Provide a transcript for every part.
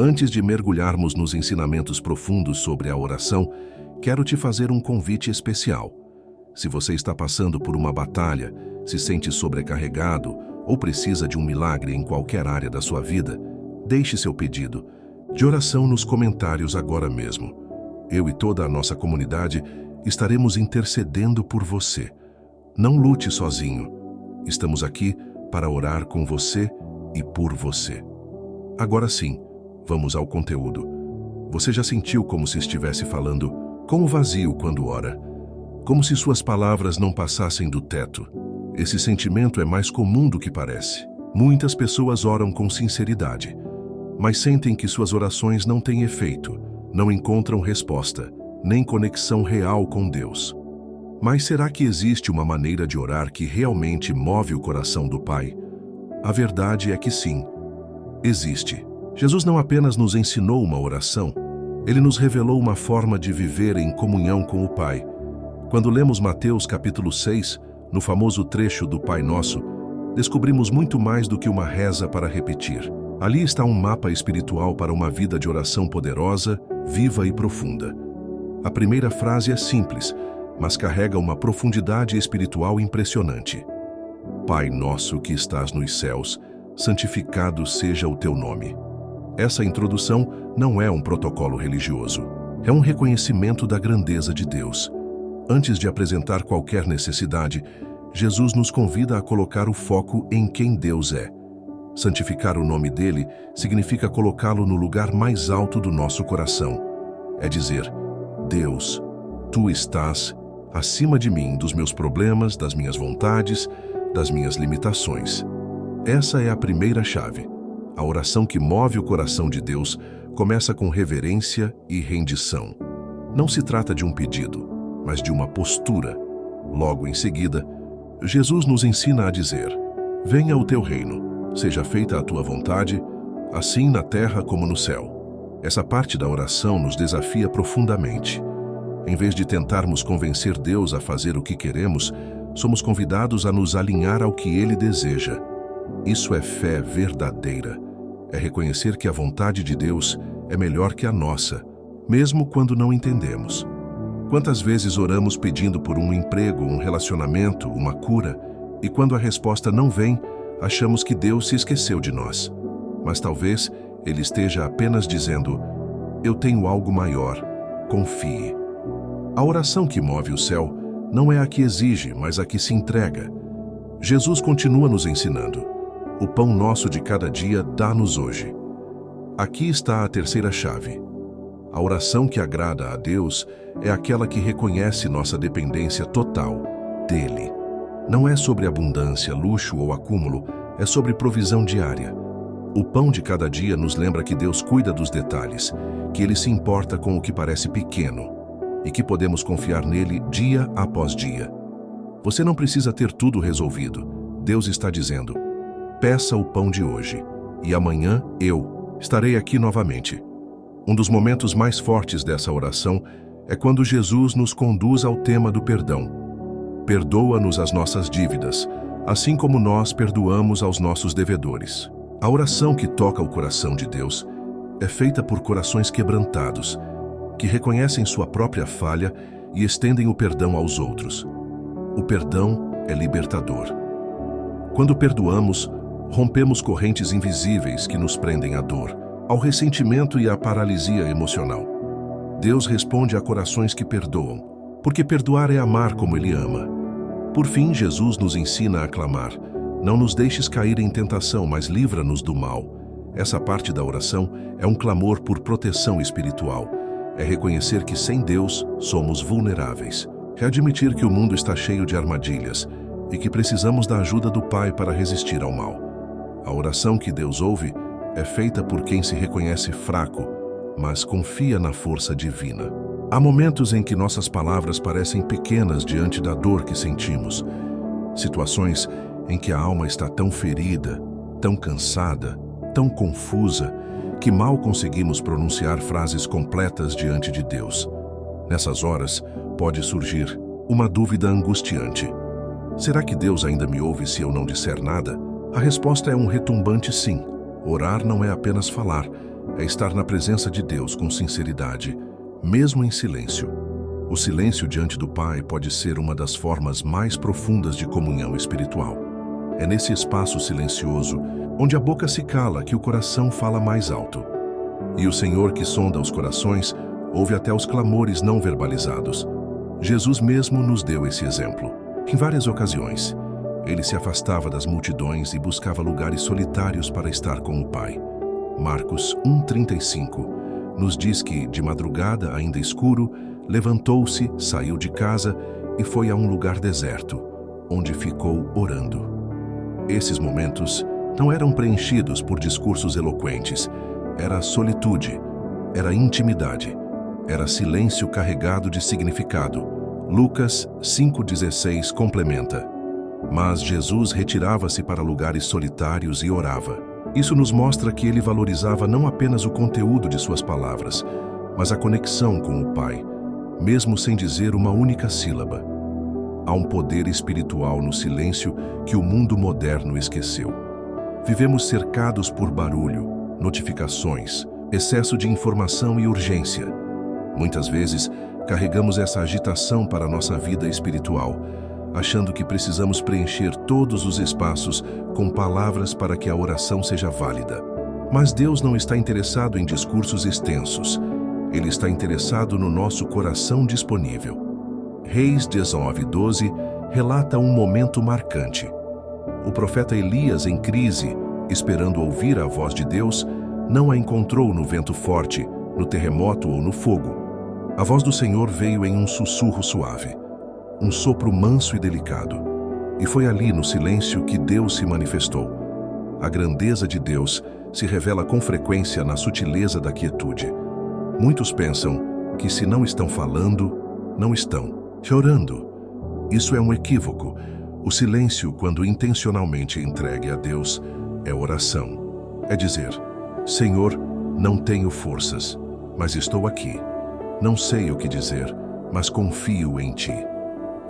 Antes de mergulharmos nos ensinamentos profundos sobre a oração, quero te fazer um convite especial. Se você está passando por uma batalha, se sente sobrecarregado ou precisa de um milagre em qualquer área da sua vida, deixe seu pedido de oração nos comentários agora mesmo. Eu e toda a nossa comunidade estaremos intercedendo por você. Não lute sozinho. Estamos aqui para orar com você e por você. Agora sim, vamos ao conteúdo. Você já sentiu como se estivesse falando com o vazio quando ora? Como se suas palavras não passassem do teto? Esse sentimento é mais comum do que parece. Muitas pessoas oram com sinceridade, mas sentem que suas orações não têm efeito, não encontram resposta, nem conexão real com Deus. Mas será que existe uma maneira de orar que realmente move o coração do Pai? A verdade é que sim, existe. Jesus não apenas nos ensinou uma oração, ele nos revelou uma forma de viver em comunhão com o Pai. Quando lemos Mateus capítulo 6, no famoso trecho do Pai Nosso, descobrimos muito mais do que uma reza para repetir. Ali está um mapa espiritual para uma vida de oração poderosa, viva e profunda. A primeira frase é simples, mas carrega uma profundidade espiritual impressionante. Pai nosso que estás nos céus, santificado seja o teu nome. Essa introdução não é um protocolo religioso, é um reconhecimento da grandeza de Deus. Antes de apresentar qualquer necessidade, Jesus nos convida a colocar o foco em quem Deus é. Santificar o nome dele significa colocá-lo no lugar mais alto do nosso coração. É dizer, Deus, tu estás acima de mim, dos meus problemas, das minhas vontades, das minhas limitações. Essa é a primeira chave. A oração que move o coração de Deus começa com reverência e rendição. Não se trata de um pedido, mas de uma postura. Logo em seguida, Jesus nos ensina a dizer, venha o teu reino, seja feita a tua vontade, assim na terra como no céu. Essa parte da oração nos desafia profundamente. Em vez de tentarmos convencer Deus a fazer o que queremos, somos convidados a nos alinhar ao que Ele deseja. Isso é fé verdadeira. É reconhecer que a vontade de Deus é melhor que a nossa, mesmo quando não entendemos. Quantas vezes oramos pedindo por um emprego, um relacionamento, uma cura, e quando a resposta não vem, achamos que Deus se esqueceu de nós. Mas talvez Ele esteja apenas dizendo, eu tenho algo maior, confie. A oração que move o céu não é a que exige, mas a que se entrega. Jesus continua nos ensinando. O pão nosso de cada dia dá-nos hoje. Aqui está a terceira chave. A oração que agrada a Deus é aquela que reconhece nossa dependência total dele. Não é sobre abundância, luxo ou acúmulo, é sobre provisão diária. O pão de cada dia nos lembra que Deus cuida dos detalhes, que Ele se importa com o que parece pequeno e que podemos confiar nele dia após dia. Você não precisa ter tudo resolvido. Deus está dizendo, peça o pão de hoje, e amanhã eu estarei aqui novamente. Um dos momentos mais fortes dessa oração é quando Jesus nos conduz ao tema do perdão. Perdoa-nos as nossas dívidas, assim como nós perdoamos aos nossos devedores. A oração que toca o coração de Deus é feita por corações quebrantados, que reconhecem sua própria falha e estendem o perdão aos outros. O perdão é libertador. Quando perdoamos, rompemos correntes invisíveis que nos prendem à dor, ao ressentimento e à paralisia emocional. Deus responde a corações que perdoam, porque perdoar é amar como Ele ama. Por fim, Jesus nos ensina a clamar, não nos deixes cair em tentação, mas livra-nos do mal. Essa parte da oração é um clamor por proteção espiritual. É reconhecer que sem Deus somos vulneráveis. É admitir que o mundo está cheio de armadilhas e que precisamos da ajuda do Pai para resistir ao mal. A oração que Deus ouve é feita por quem se reconhece fraco, mas confia na força divina. Há momentos em que nossas palavras parecem pequenas diante da dor que sentimos. Situações em que a alma está tão ferida, tão cansada, tão confusa, que mal conseguimos pronunciar frases completas diante de Deus. Nessas horas, pode surgir uma dúvida angustiante. Será que Deus ainda me ouve se eu não disser nada? A resposta é um retumbante sim. Orar não é apenas falar, é estar na presença de Deus com sinceridade, mesmo em silêncio. O silêncio diante do Pai pode ser uma das formas mais profundas de comunhão espiritual. É nesse espaço silencioso, onde a boca se cala, que o coração fala mais alto. E o Senhor, que sonda os corações, ouve até os clamores não verbalizados. Jesus mesmo nos deu esse exemplo. Em várias ocasiões, ele se afastava das multidões e buscava lugares solitários para estar com o Pai. Marcos 1,35 nos diz que, de madrugada, ainda escuro, levantou-se, saiu de casa e foi a um lugar deserto, onde ficou orando. Esses momentos não eram preenchidos por discursos eloquentes. Era solitude, era intimidade, era silêncio carregado de significado. Lucas 5,16 complementa: mas Jesus retirava-se para lugares solitários e orava. Isso nos mostra que ele valorizava não apenas o conteúdo de suas palavras, mas a conexão com o Pai, mesmo sem dizer uma única sílaba. Há um poder espiritual no silêncio que o mundo moderno esqueceu. Vivemos cercados por barulho, notificações, excesso de informação e urgência. Muitas vezes, carregamos essa agitação para a nossa vida espiritual, achando que precisamos preencher todos os espaços com palavras para que a oração seja válida. Mas Deus não está interessado em discursos extensos. Ele está interessado no nosso coração disponível. Reis 19:12 relata um momento marcante. O profeta Elias, em crise, esperando ouvir a voz de Deus, não a encontrou no vento forte, no terremoto ou no fogo. A voz do Senhor veio em um sussurro suave, um sopro manso e delicado. E foi ali, no silêncio, que Deus se manifestou. A grandeza de Deus se revela com frequência na sutileza da quietude. Muitos pensam que se não estão falando, não estão chorando. Isso é um equívoco. O silêncio, quando intencionalmente entregue a Deus, é oração. É dizer: Senhor, não tenho forças, mas estou aqui. Não sei o que dizer, mas confio em Ti.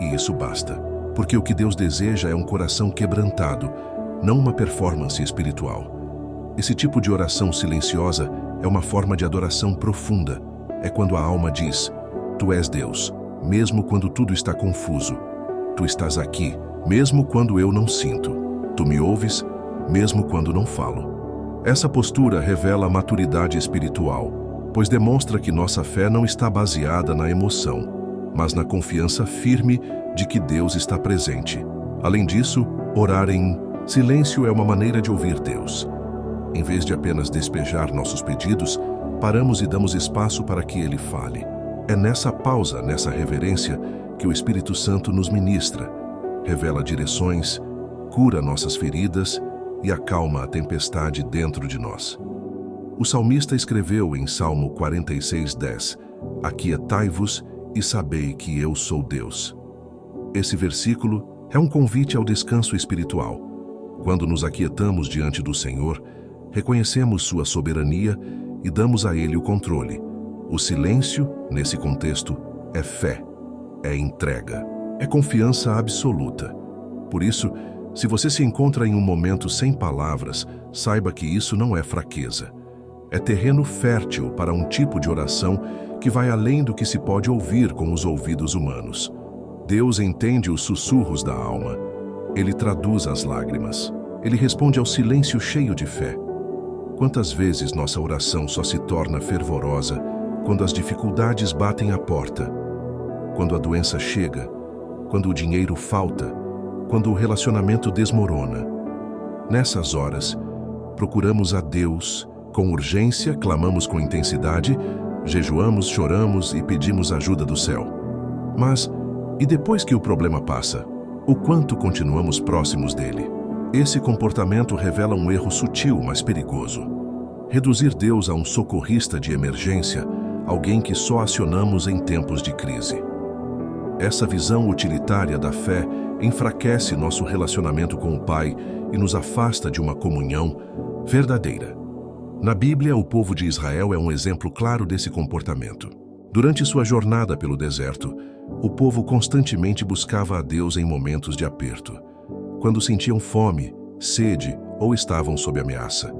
E isso basta, porque o que Deus deseja é um coração quebrantado, não uma performance espiritual. Esse tipo de oração silenciosa é uma forma de adoração profunda. É quando a alma diz: Tu és Deus, mesmo quando tudo está confuso. Tu estás aqui, mesmo quando eu não sinto. Tu me ouves, mesmo quando não falo. Essa postura revela a maturidade espiritual, pois demonstra que nossa fé não está baseada na emoção, mas na confiança firme de que Deus está presente. Além disso, orar em silêncio é uma maneira de ouvir Deus. Em vez de apenas despejar nossos pedidos, paramos e damos espaço para que Ele fale. É nessa pausa, nessa reverência, que o Espírito Santo nos ministra, revela direções, cura nossas feridas e acalma a tempestade dentro de nós. O salmista escreveu em Salmo 46:10: Aquietai-vos e sabei que eu sou Deus. Esse versículo é um convite ao descanso espiritual. Quando nos aquietamos diante do Senhor, reconhecemos sua soberania e damos a Ele o controle. O silêncio, nesse contexto, é fé, é entrega, é confiança absoluta. Por isso, se você se encontra em um momento sem palavras, saiba que isso não é fraqueza. É terreno fértil para um tipo de oração que vai além do que se pode ouvir com os ouvidos humanos. Deus entende os sussurros da alma. Ele traduz as lágrimas. Ele responde ao silêncio cheio de fé. Quantas vezes nossa oração só se torna fervorosa quando as dificuldades batem à porta, quando a doença chega, quando o dinheiro falta, quando o relacionamento desmorona. Nessas horas, procuramos a Deus com urgência, clamamos com intensidade, jejuamos, choramos e pedimos ajuda do céu. Mas, e depois que o problema passa, o quanto continuamos próximos dele? Esse comportamento revela um erro sutil, mas perigoso. Reduzir Deus a um socorrista de emergência, alguém que só acionamos em tempos de crise. Essa visão utilitária da fé enfraquece nosso relacionamento com o Pai e nos afasta de uma comunhão verdadeira. Na Bíblia, o povo de Israel é um exemplo claro desse comportamento. Durante sua jornada pelo deserto, o povo constantemente buscava a Deus em momentos de aperto, quando sentiam fome, sede ou estavam sob ameaça.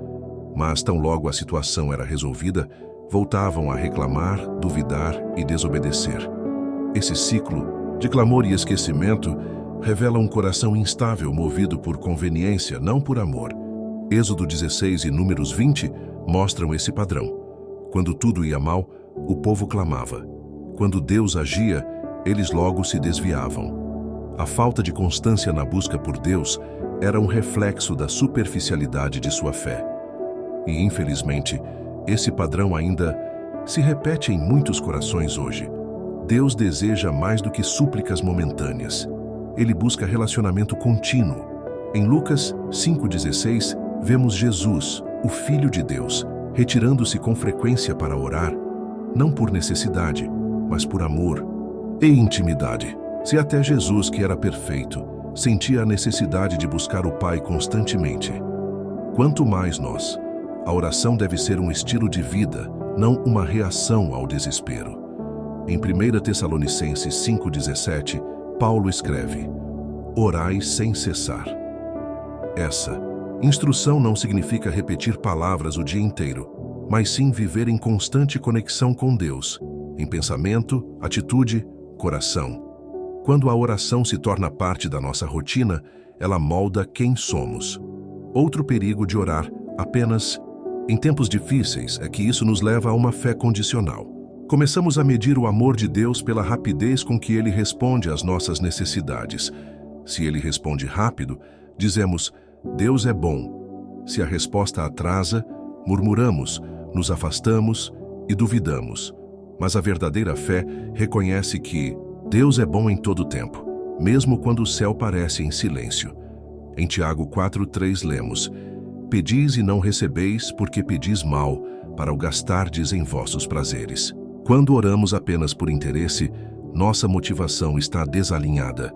Mas tão logo a situação era resolvida, voltavam a reclamar, duvidar e desobedecer. Esse ciclo de clamor e esquecimento revela um coração instável movido por conveniência, não por amor. Êxodo 16 e Números 20 mostram esse padrão. Quando tudo ia mal, o povo clamava. Quando Deus agia, eles logo se desviavam. A falta de constância na busca por Deus era um reflexo da superficialidade de sua fé. E, infelizmente, esse padrão ainda se repete em muitos corações hoje. Deus deseja mais do que súplicas momentâneas. Ele busca relacionamento contínuo. Em Lucas 5,16, vemos Jesus, o Filho de Deus, retirando-se com frequência para orar, não por necessidade, mas por amor e intimidade. Se até Jesus, que era perfeito, sentia a necessidade de buscar o Pai constantemente, quanto mais nós. A oração deve ser um estilo de vida, não uma reação ao desespero. Em 1 Tessalonicenses 5,17, Paulo escreve: orai sem cessar. Essa instrução não significa repetir palavras o dia inteiro, mas sim viver em constante conexão com Deus, em pensamento, atitude, coração. Quando a oração se torna parte da nossa rotina, ela molda quem somos. Outro perigo de orar apenas em tempos difíceis é que isso nos leva a uma fé condicional. Começamos a medir o amor de Deus pela rapidez com que Ele responde às nossas necessidades. Se Ele responde rápido, dizemos: Deus é bom. Se a resposta atrasa, murmuramos, nos afastamos e duvidamos. Mas a verdadeira fé reconhece que Deus é bom em todo o tempo, mesmo quando o céu parece em silêncio. Em Tiago 4,3 lemos: pedis e não recebeis, porque pedis mal, para o gastardes em vossos prazeres. Quando oramos apenas por interesse, nossa motivação está desalinhada.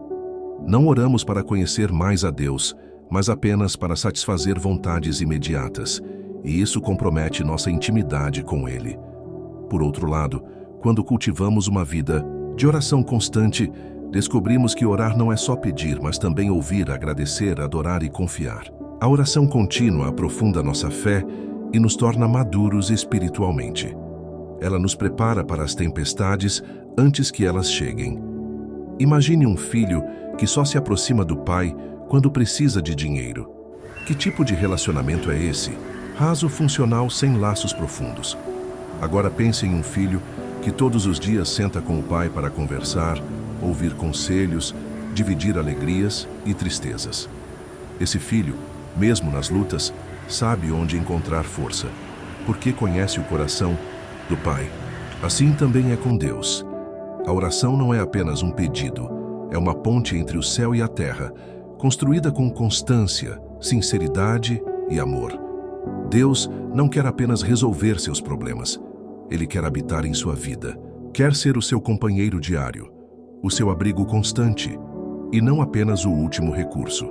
Não oramos para conhecer mais a Deus, mas apenas para satisfazer vontades imediatas, e isso compromete nossa intimidade com Ele. Por outro lado, quando cultivamos uma vida de oração constante, descobrimos que orar não é só pedir, mas também ouvir, agradecer, adorar e confiar. A oração contínua aprofunda nossa fé e nos torna maduros espiritualmente. Ela nos prepara para as tempestades antes que elas cheguem. Imagine um filho que só se aproxima do pai quando precisa de dinheiro. Que tipo de relacionamento é esse? Raso, funcional, sem laços profundos. Agora pense em um filho que todos os dias senta com o pai para conversar, ouvir conselhos, dividir alegrias e tristezas. Esse filho, mesmo nas lutas, sabe onde encontrar força, porque conhece o coração do Pai. Assim também é com Deus. A oração não é apenas um pedido, é uma ponte entre o céu e a terra, construída com constância, sinceridade e amor. Deus não quer apenas resolver seus problemas, Ele quer habitar em sua vida, quer ser o seu companheiro diário, o seu abrigo constante, e não apenas o último recurso.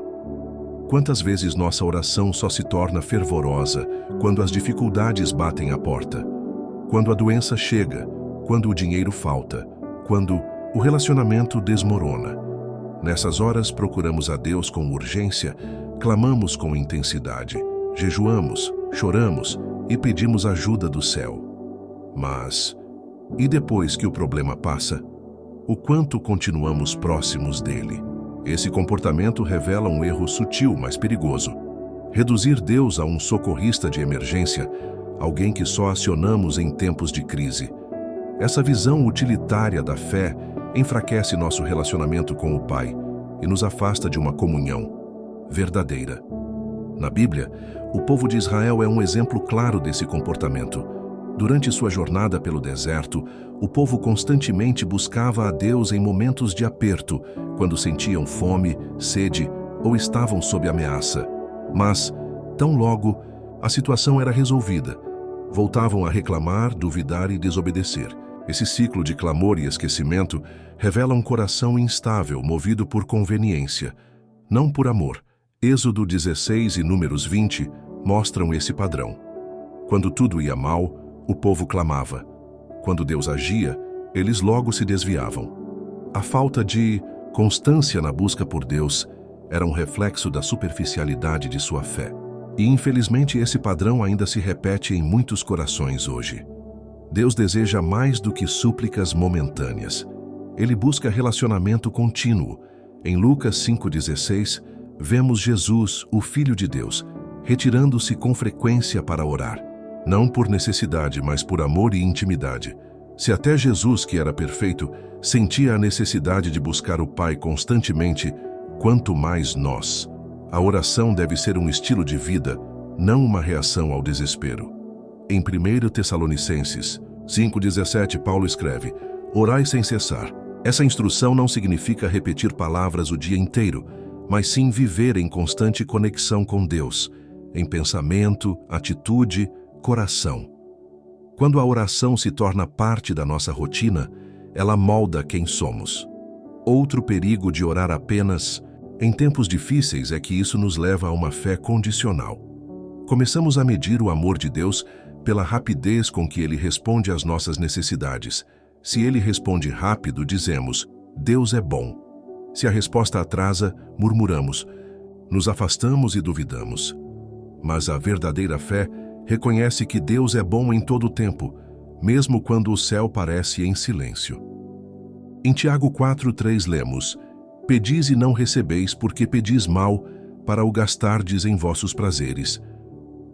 Quantas vezes nossa oração só se torna fervorosa quando as dificuldades batem à porta? Quando a doença chega, quando o dinheiro falta, quando o relacionamento desmorona. Nessas horas procuramos a Deus com urgência, clamamos com intensidade, jejuamos, choramos e pedimos ajuda do céu. Mas, e depois que o problema passa, o quanto continuamos próximos dele? Esse comportamento revela um erro sutil, mas perigoso. Reduzir Deus a um socorrista de emergência, alguém que só acionamos em tempos de crise. Essa visão utilitária da fé enfraquece nosso relacionamento com o Pai e nos afasta de uma comunhão verdadeira. Na Bíblia, o povo de Israel é um exemplo claro desse comportamento. Durante sua jornada pelo deserto, o povo constantemente buscava a Deus em momentos de aperto, quando sentiam fome, sede ou estavam sob ameaça. Mas, tão logo, a situação era resolvida. Voltavam a reclamar, duvidar e desobedecer. Esse ciclo de clamor e esquecimento revela um coração instável, movido por conveniência, não por amor. Êxodo 16 e Números 20 mostram esse padrão. Quando tudo ia mal, o povo clamava. Quando Deus agia, eles logo se desviavam. A falta de constância na busca por Deus era um reflexo da superficialidade de sua fé. E infelizmente esse padrão ainda se repete em muitos corações hoje. Deus deseja mais do que súplicas momentâneas. Ele busca relacionamento contínuo. Em Lucas 5,16, vemos Jesus, o Filho de Deus, retirando-se com frequência para orar. Não por necessidade, mas por amor e intimidade. Se até Jesus, que era perfeito, sentia a necessidade de buscar o Pai constantemente, quanto mais nós. A oração deve ser um estilo de vida, não uma reação ao desespero. Em 1 Tessalonicenses 5,17, Paulo escreve: orai sem cessar. Essa instrução não significa repetir palavras o dia inteiro, mas sim viver em constante conexão com Deus, em pensamento, atitude, coração. Quando a oração se torna parte da nossa rotina, ela molda quem somos. Outro perigo de orar apenas em tempos difíceis é que isso nos leva a uma fé condicional. Começamos a medir o amor de Deus pela rapidez com que Ele responde às nossas necessidades. Se Ele responde rápido, dizemos: Deus é bom. Se a resposta atrasa, murmuramos, nos afastamos e duvidamos. Mas a verdadeira fé reconhece que Deus é bom em todo o tempo, mesmo quando o céu parece em silêncio. Em Tiago 4,3 lemos: pedis e não recebeis, porque pedis mal, para o gastardes em vossos prazeres.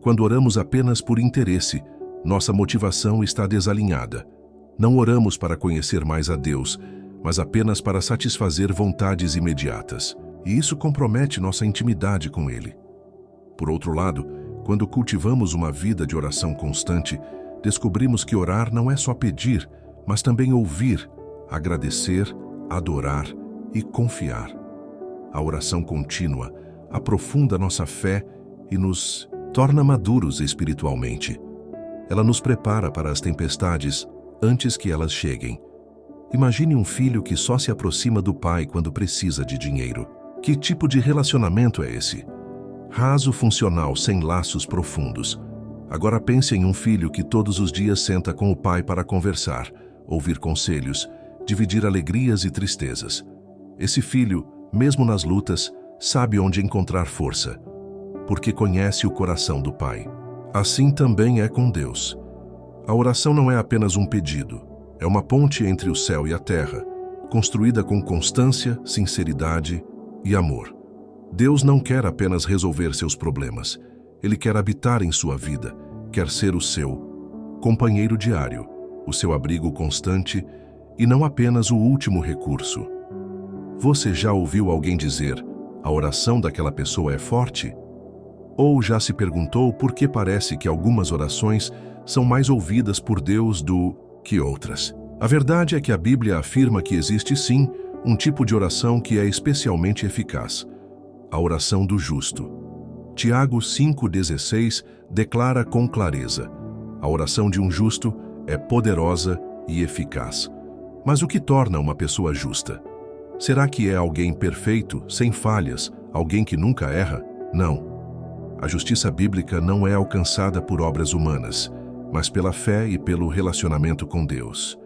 Quando oramos apenas por interesse, nossa motivação está desalinhada. Não oramos para conhecer mais a Deus, mas apenas para satisfazer vontades imediatas. E isso compromete nossa intimidade com Ele. Por outro lado, quando cultivamos uma vida de oração constante, descobrimos que orar não é só pedir, mas também ouvir, agradecer, adorar e confiar. A oração contínua aprofunda nossa fé e nos torna maduros espiritualmente. Ela nos prepara para as tempestades antes que elas cheguem. Imagine um filho que só se aproxima do pai quando precisa de dinheiro. Que tipo de relacionamento é esse? Raso, funcional, sem laços profundos. Agora pense em um filho que todos os dias senta com o pai para conversar, ouvir conselhos, dividir alegrias e tristezas. Esse filho, mesmo nas lutas, sabe onde encontrar força, porque conhece o coração do pai. Assim também é com Deus. A oração não é apenas um pedido, é uma ponte entre o céu e a terra, construída com constância, sinceridade e amor. Deus não quer apenas resolver seus problemas. Ele quer habitar em sua vida, quer ser o seu companheiro diário, o seu abrigo constante e não apenas o último recurso. Você já ouviu alguém dizer: a oração daquela pessoa é forte? Ou já se perguntou por que parece que algumas orações são mais ouvidas por Deus do que outras? A verdade é que a Bíblia afirma que existe sim um tipo de oração que é especialmente eficaz: a oração do justo. Tiago 5,16 declara com clareza: a oração de um justo é poderosa e eficaz. Mas o que torna uma pessoa justa? Será que é alguém perfeito, sem falhas, alguém que nunca erra? Não. A justiça bíblica não é alcançada por obras humanas, mas pela fé e pelo relacionamento com Deus.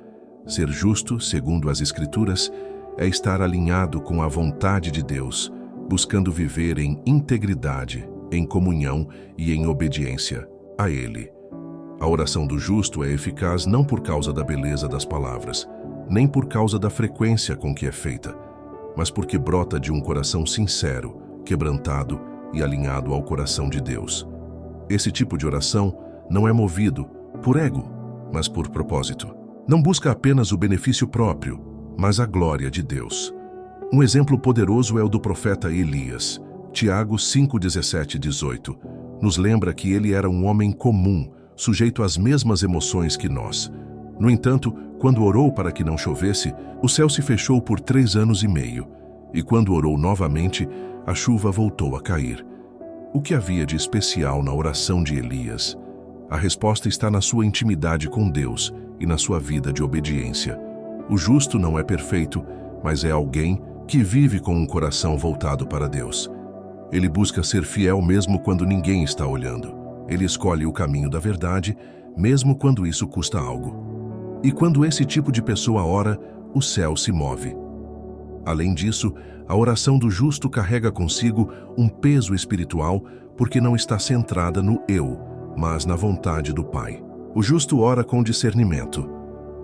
Ser justo, segundo as Escrituras, é estar alinhado com a vontade de Deus, buscando viver em integridade, em comunhão e em obediência a Ele. A oração do justo é eficaz não por causa da beleza das palavras, nem por causa da frequência com que é feita, mas porque brota de um coração sincero, quebrantado e alinhado ao coração de Deus. Esse tipo de oração não é movido por ego, mas por propósito. Não busca apenas o benefício próprio, mas a glória de Deus. Um exemplo poderoso é o do profeta Elias. Tiago 5:17-18 nos lembra que ele era um homem comum, sujeito às mesmas emoções que nós. No entanto, quando orou para que não chovesse, o céu se fechou por 3 anos e meio, e quando orou novamente, a chuva voltou a cair. O que havia de especial na oração de Elias? A resposta está na sua intimidade com Deus e na sua vida de obediência. O justo não é perfeito, mas é alguém que vive com um coração voltado para Deus. Ele busca ser fiel mesmo quando ninguém está olhando. Ele escolhe o caminho da verdade, mesmo quando isso custa algo. E quando esse tipo de pessoa ora, o céu se move. Além disso, a oração do justo carrega consigo um peso espiritual, porque não está centrada no eu, mas na vontade do Pai. O justo ora com discernimento.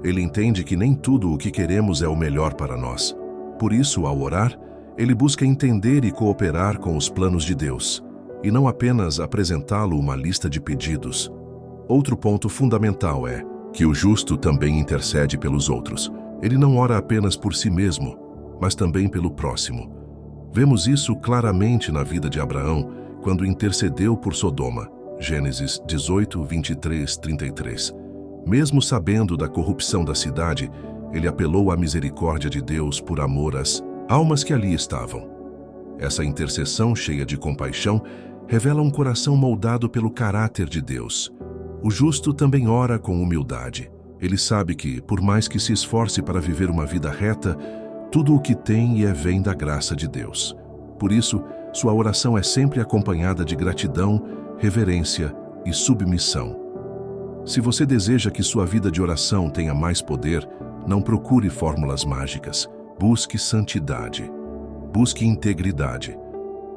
Ele entende que nem tudo o que queremos é o melhor para nós. Por isso, ao orar, ele busca entender e cooperar com os planos de Deus, e não apenas apresentá-lo uma lista de pedidos. Outro ponto fundamental é que o justo também intercede pelos outros. Ele não ora apenas por si mesmo, mas também pelo próximo. Vemos isso claramente na vida de Abraão, quando intercedeu por Sodoma. Gênesis 18, 23, 33. Mesmo sabendo da corrupção da cidade, ele apelou à misericórdia de Deus por amor às almas que ali estavam. Essa intercessão cheia de compaixão revela um coração moldado pelo caráter de Deus. O justo também ora com humildade. Ele sabe que, por mais que se esforce para viver uma vida reta, tudo o que tem e vem da graça de Deus. Por isso, sua oração é sempre acompanhada de gratidão, reverência e submissão. Se você deseja que sua vida de oração tenha mais poder, não procure fórmulas mágicas. Busque santidade. Busque integridade.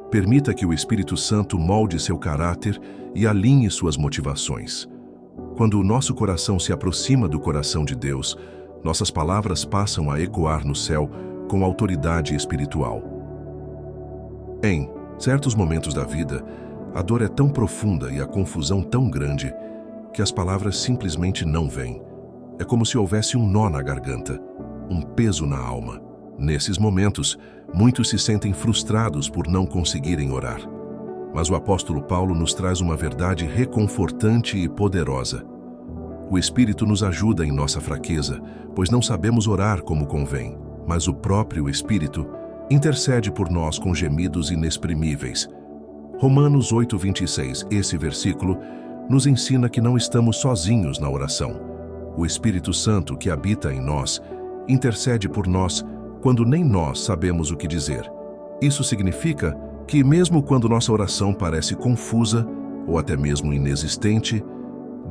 Permita que o Espírito Santo molde seu caráter e alinhe suas motivações. Quando o nosso coração se aproxima do coração de Deus, nossas palavras passam a ecoar no céu com autoridade espiritual. Em certos momentos da vida, a dor é tão profunda e a confusão tão grande que as palavras simplesmente não vêm. É como se houvesse um nó na garganta, um peso na alma. Nesses momentos, muitos se sentem frustrados por não conseguirem orar. Mas o apóstolo Paulo nos traz uma verdade reconfortante e poderosa. O Espírito nos ajuda em nossa fraqueza, pois não sabemos orar como convém, mas o próprio Espírito intercede por nós com gemidos inexprimíveis. Romanos 8:26, esse versículo, nos ensina que não estamos sozinhos na oração. O Espírito Santo que habita em nós intercede por nós quando nem nós sabemos o que dizer. Isso significa que mesmo quando nossa oração parece confusa ou até mesmo inexistente,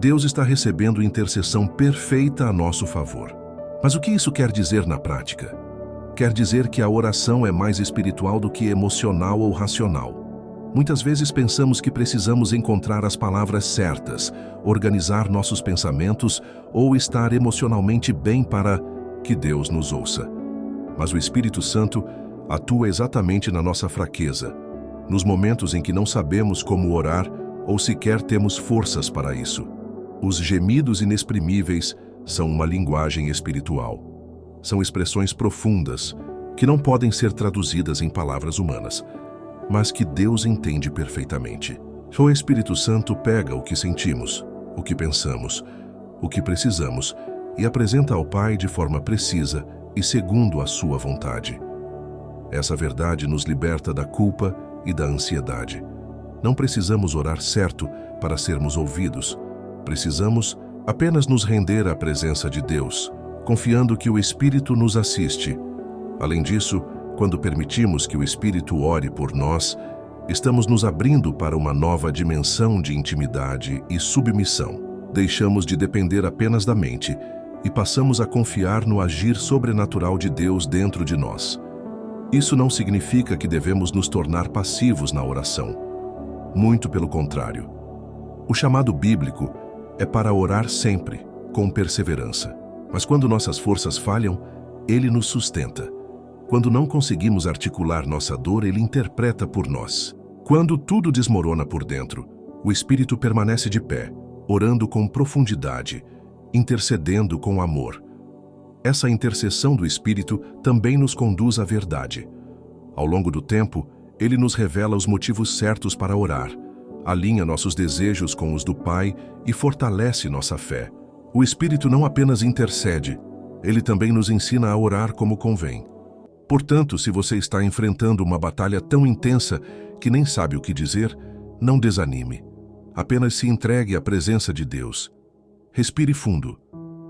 Deus está recebendo intercessão perfeita a nosso favor. Mas o que isso quer dizer na prática? Quer dizer que a oração é mais espiritual do que emocional ou racional. Muitas vezes pensamos que precisamos encontrar as palavras certas, organizar nossos pensamentos ou estar emocionalmente bem para que Deus nos ouça. Mas o Espírito Santo atua exatamente na nossa fraqueza, nos momentos em que não sabemos como orar ou sequer temos forças para isso. Os gemidos inexprimíveis são uma linguagem espiritual. São expressões profundas que não podem ser traduzidas em palavras humanas, mas que Deus entende perfeitamente. O Espírito Santo pega o que sentimos, o que pensamos, o que precisamos e apresenta ao Pai de forma precisa e segundo a sua vontade. Essa verdade nos liberta da culpa e da ansiedade. Não precisamos orar certo para sermos ouvidos. Precisamos apenas nos render à presença de Deus, confiando que o Espírito nos assiste. Além disso, quando permitimos que o Espírito ore por nós, estamos nos abrindo para uma nova dimensão de intimidade e submissão. Deixamos de depender apenas da mente e passamos a confiar no agir sobrenatural de Deus dentro de nós. Isso não significa que devemos nos tornar passivos na oração. Muito pelo contrário. O chamado bíblico é para orar sempre, com perseverança. Mas quando nossas forças falham, Ele nos sustenta. Quando não conseguimos articular nossa dor, Ele interpreta por nós. Quando tudo desmorona por dentro, o Espírito permanece de pé, orando com profundidade, intercedendo com amor. Essa intercessão do Espírito também nos conduz à verdade. Ao longo do tempo, Ele nos revela os motivos certos para orar, alinha nossos desejos com os do Pai e fortalece nossa fé. O Espírito não apenas intercede, Ele também nos ensina a orar como convém. Portanto, se você está enfrentando uma batalha tão intensa que nem sabe o que dizer, não desanime. Apenas se entregue à presença de Deus. Respire fundo.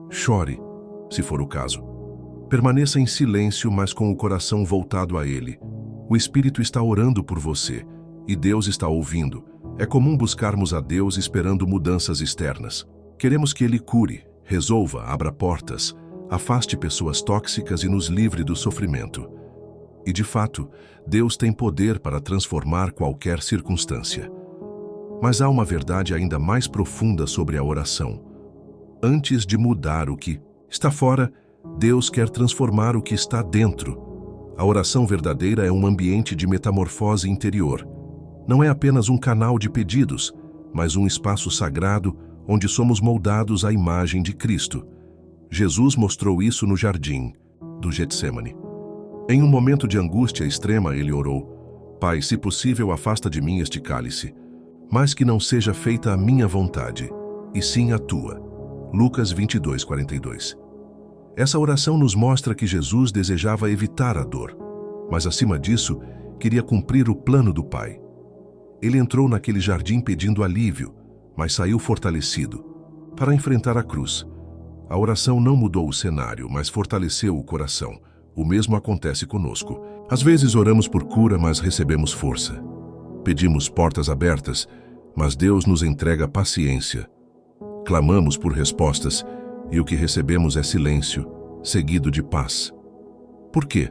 Chore, se for o caso. Permaneça em silêncio, mas com o coração voltado a Ele. O Espírito está orando por você, e Deus está ouvindo. É comum buscarmos a Deus esperando mudanças externas. Queremos que Ele cure, resolva, abra portas, afaste pessoas tóxicas e nos livre do sofrimento. E de fato, Deus tem poder para transformar qualquer circunstância. Mas há uma verdade ainda mais profunda sobre a oração. Antes de mudar o que está fora, Deus quer transformar o que está dentro. A oração verdadeira é um ambiente de metamorfose interior. Não é apenas um canal de pedidos, mas um espaço sagrado onde somos moldados à imagem de Cristo. Jesus mostrou isso no jardim do Getsemane. Em um momento de angústia extrema, ele orou: Pai, se possível, afasta de mim este cálice, mas que não seja feita a minha vontade, e sim a tua. Lucas 22:42. Essa oração nos mostra que Jesus desejava evitar a dor, mas acima disso, queria cumprir o plano do Pai. Ele entrou naquele jardim pedindo alívio, mas saiu fortalecido para enfrentar a cruz. A oração não mudou o cenário, mas fortaleceu o coração. O mesmo acontece conosco. Às vezes oramos por cura, mas recebemos força. Pedimos portas abertas, mas Deus nos entrega paciência. Clamamos por respostas, e o que recebemos é silêncio, seguido de paz. Por quê?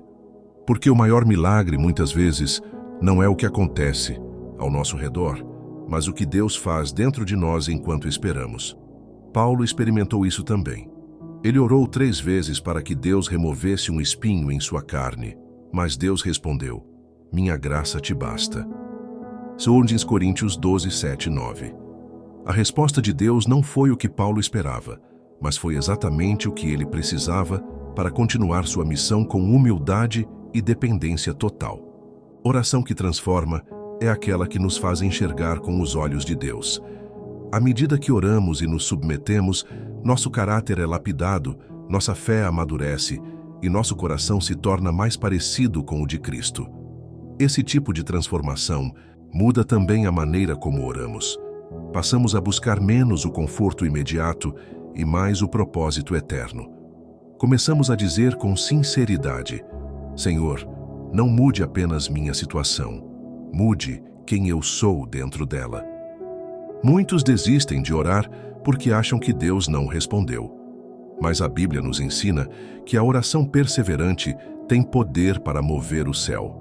Porque o maior milagre, muitas vezes, não é o que acontece ao nosso redor, mas o que Deus faz dentro de nós enquanto esperamos. Paulo experimentou isso também. Ele orou 3 vezes para que Deus removesse um espinho em sua carne, mas Deus respondeu: minha graça te basta. 2 Coríntios 12, 7 e 9. A resposta de Deus não foi o que Paulo esperava, mas foi exatamente o que ele precisava para continuar sua missão com humildade e dependência total. Oração que transforma é aquela que nos faz enxergar com os olhos de Deus. À medida que oramos e nos submetemos, nosso caráter é lapidado, nossa fé amadurece e nosso coração se torna mais parecido com o de Cristo. Esse tipo de transformação muda também a maneira como oramos. Passamos a buscar menos o conforto imediato e mais o propósito eterno. Começamos a dizer com sinceridade: Senhor, não mude apenas minha situação, mude quem eu sou dentro dela. Muitos desistem de orar porque acham que Deus não respondeu. Mas a Bíblia nos ensina que a oração perseverante tem poder para mover o céu.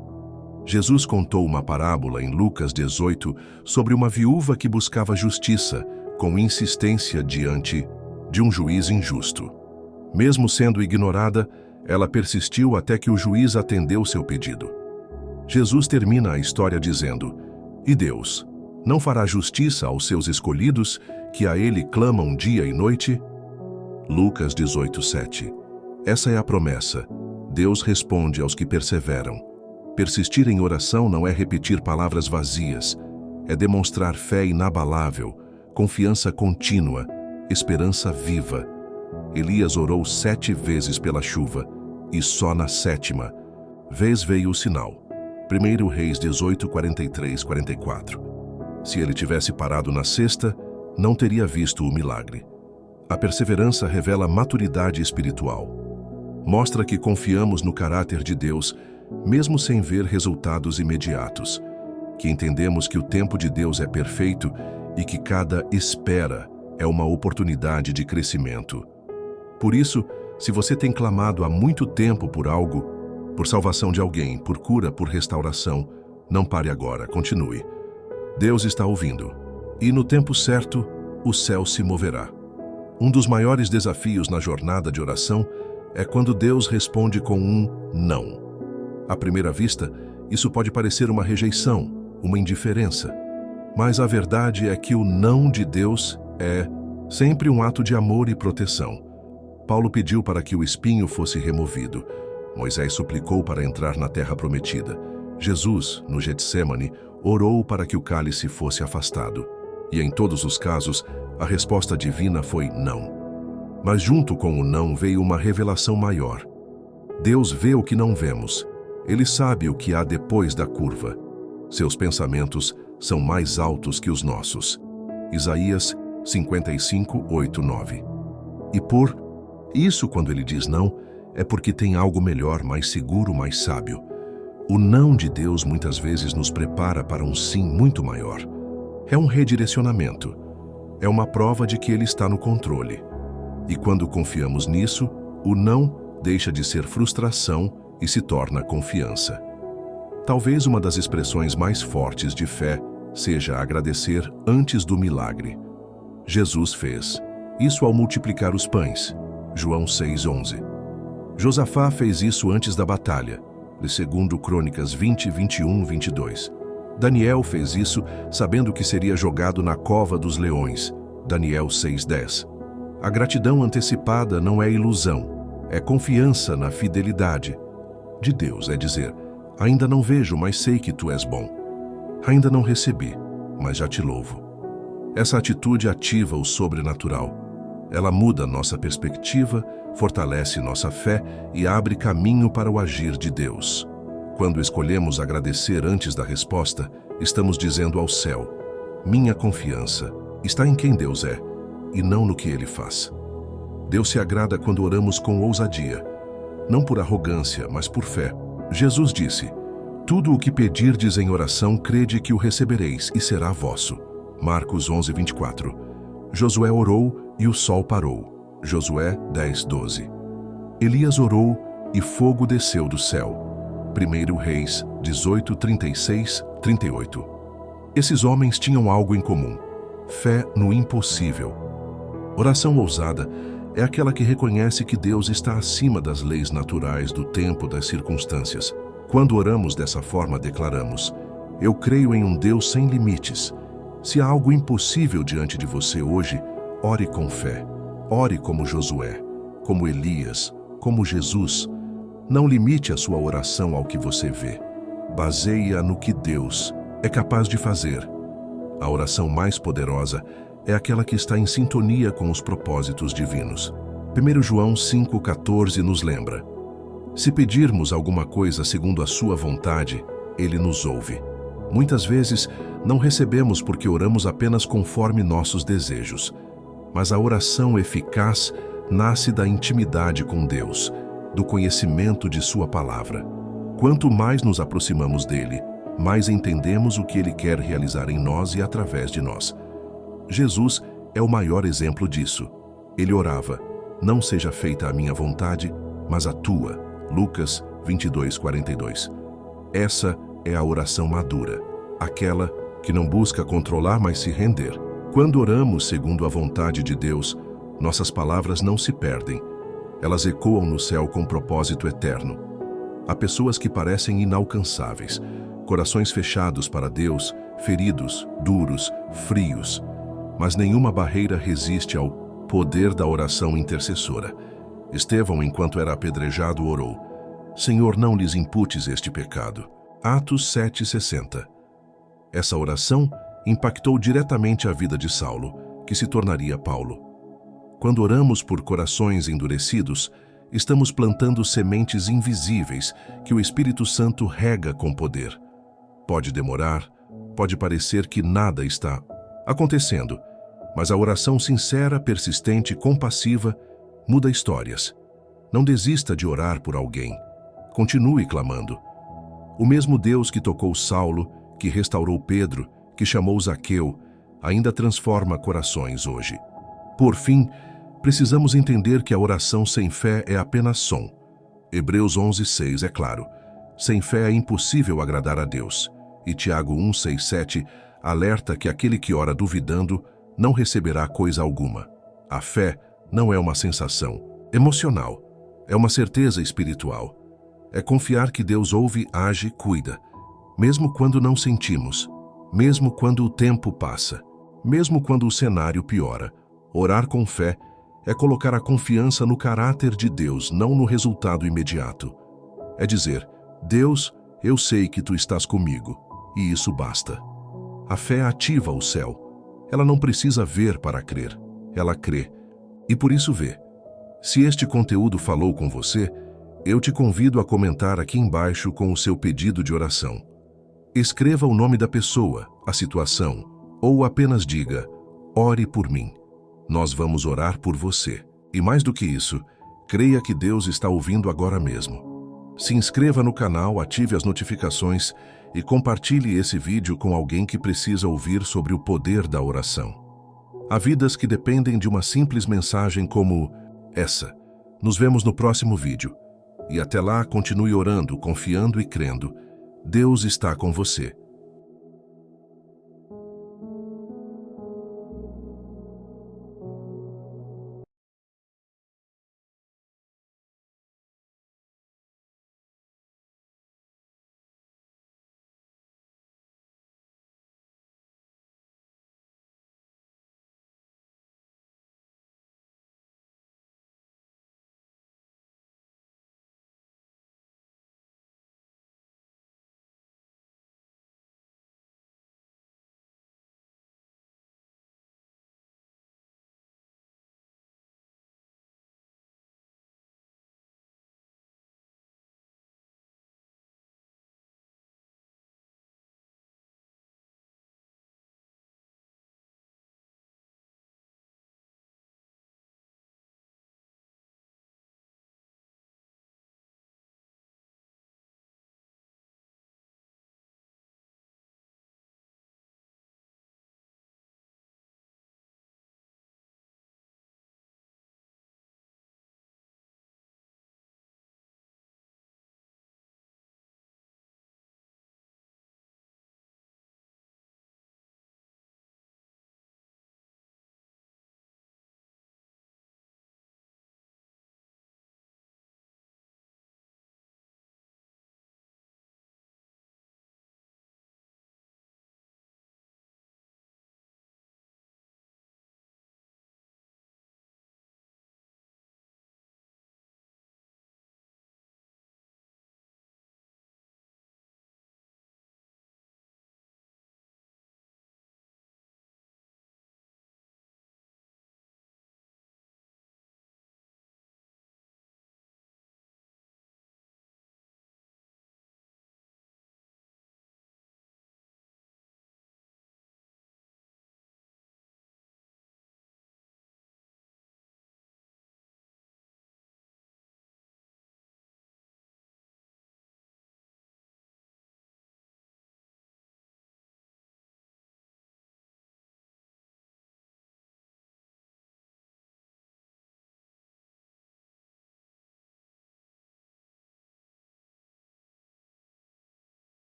Jesus contou uma parábola em Lucas 18 sobre uma viúva que buscava justiça com insistência diante de um juiz injusto. Mesmo sendo ignorada, ela persistiu até que o juiz atendeu seu pedido. Jesus termina a história dizendo: E Deus não fará justiça aos seus escolhidos, que a Ele clamam dia e noite? Lucas 18, 7. Essa é a promessa. Deus responde aos que perseveram. Persistir em oração não é repetir palavras vazias, é demonstrar fé inabalável, confiança contínua, esperança viva. Elias orou 7 vezes pela chuva, e só na 7ª vez veio o sinal. 1 Reis 18, 43, 44. Se ele tivesse parado na 6ª, não teria visto o milagre. A perseverança revela maturidade espiritual. Mostra que confiamos no caráter de Deus, mesmo sem ver resultados imediatos. Que entendemos que o tempo de Deus é perfeito e que cada espera é uma oportunidade de crescimento. Por isso, se você tem clamado há muito tempo por algo, por salvação de alguém, por cura, por restauração, não pare agora, continue. Deus está ouvindo. E no tempo certo, o céu se moverá. Um dos maiores desafios na jornada de oração é quando Deus responde com um não. À primeira vista, isso pode parecer uma rejeição, uma indiferença. Mas a verdade é que o não de Deus é sempre um ato de amor e proteção. Paulo pediu para que o espinho fosse removido. Moisés suplicou para entrar na terra prometida. Jesus, no Getsemane, orou para que o cálice fosse afastado. E em todos os casos, a resposta divina foi não. Mas junto com o não veio uma revelação maior. Deus vê o que não vemos. Ele sabe o que há depois da curva. Seus pensamentos são mais altos que os nossos. Isaías 55, 8, 9. E por isso, quando ele diz não, é porque tem algo melhor, mais seguro, mais sábio. O não de Deus muitas vezes nos prepara para um sim muito maior. É um redirecionamento. É uma prova de que Ele está no controle. E quando confiamos nisso, o não deixa de ser frustração e se torna confiança. Talvez uma das expressões mais fortes de fé seja agradecer antes do milagre. Jesus fez isso ao multiplicar os pães. João 6:11. Josafá fez isso antes da batalha. De 2 Crônicas 20, 21, 22. Daniel fez isso sabendo que seria jogado na cova dos leões. Daniel 6:10. A gratidão antecipada não é ilusão, é confiança na fidelidade de Deus, é dizer, ainda não vejo, mas sei que tu és bom. Ainda não recebi, mas já te louvo. Essa atitude ativa o sobrenatural. Ela muda nossa perspectiva, fortalece nossa fé e abre caminho para o agir de Deus. Quando escolhemos agradecer antes da resposta, estamos dizendo ao céu: minha confiança está em quem Deus é e não no que Ele faz. Deus se agrada quando oramos com ousadia, não por arrogância, mas por fé. Jesus disse: tudo o que pedirdes em oração, crede que o recebereis e será vosso. Marcos 11:24. Josué orou e o sol parou. Josué 10:12. Elias orou e fogo desceu do céu. 1 Reis 18:36, 38. Esses homens tinham algo em comum: fé no impossível. Oração ousada é aquela que reconhece que Deus está acima das leis naturais do tempo, das circunstâncias. Quando oramos dessa forma, declaramos: eu creio em um Deus sem limites. Se há algo impossível diante de você hoje, ore com fé. Ore como Josué, como Elias, como Jesus. Não limite a sua oração ao que você vê. Baseie-a no que Deus é capaz de fazer. A oração mais poderosa é aquela que está em sintonia com os propósitos divinos. 1 João 5,14 nos lembra: se pedirmos alguma coisa segundo a sua vontade, Ele nos ouve. Muitas vezes, não recebemos porque oramos apenas conforme nossos desejos. Mas a oração eficaz nasce da intimidade com Deus, do conhecimento de Sua palavra. Quanto mais nos aproximamos dEle, mais entendemos o que Ele quer realizar em nós e através de nós. Jesus é o maior exemplo disso. Ele orava: não seja feita a minha vontade, mas a tua. Lucas 22:42. Essa é a oração madura, aquela que não busca controlar, mas se render. Quando oramos segundo a vontade de Deus, nossas palavras não se perdem. Elas ecoam no céu com propósito eterno. Há pessoas que parecem inalcançáveis, corações fechados para Deus, feridos, duros, frios. Mas nenhuma barreira resiste ao poder da oração intercessora. Estevão, enquanto era apedrejado, orou: Senhor, não lhes imputes este pecado. Atos 7:60. Essa oração impactou diretamente a vida de Saulo, que se tornaria Paulo. Quando oramos por corações endurecidos, estamos plantando sementes invisíveis que o Espírito Santo rega com poder. Pode demorar, pode parecer que nada está acontecendo, mas a oração sincera, persistente e compassiva muda histórias. Não desista de orar por alguém. Continue clamando. O mesmo Deus que tocou Saulo, que restaurou Pedro, que chamou Zaqueu, ainda transforma corações hoje. Por fim, precisamos entender que a oração sem fé é apenas som. Hebreus 11:6 é claro: sem fé é impossível agradar a Deus. E Tiago 1:6-7 alerta que aquele que ora duvidando não receberá coisa alguma. A fé não é uma sensação emocional, é uma certeza espiritual. É confiar que Deus ouve, age, cuida, mesmo quando não sentimos, mesmo quando o tempo passa, mesmo quando o cenário piora. Orar com fé é colocar a confiança no caráter de Deus, não no resultado imediato. É dizer: Deus, eu sei que tu estás comigo, e isso basta. A fé ativa o céu. Ela não precisa ver para crer, ela crê, e por isso vê. Se este conteúdo falou com você, eu te convido a comentar aqui embaixo com o seu pedido de oração. Escreva o nome da pessoa, a situação, ou apenas diga: ore por mim. Nós vamos orar por você. E mais do que isso, creia que Deus está ouvindo agora mesmo. Se inscreva no canal, ative as notificações e compartilhe esse vídeo com alguém que precisa ouvir sobre o poder da oração. Há vidas que dependem de uma simples mensagem como essa. Nos vemos no próximo vídeo. E até lá, continue orando, confiando e crendo. Deus está com você.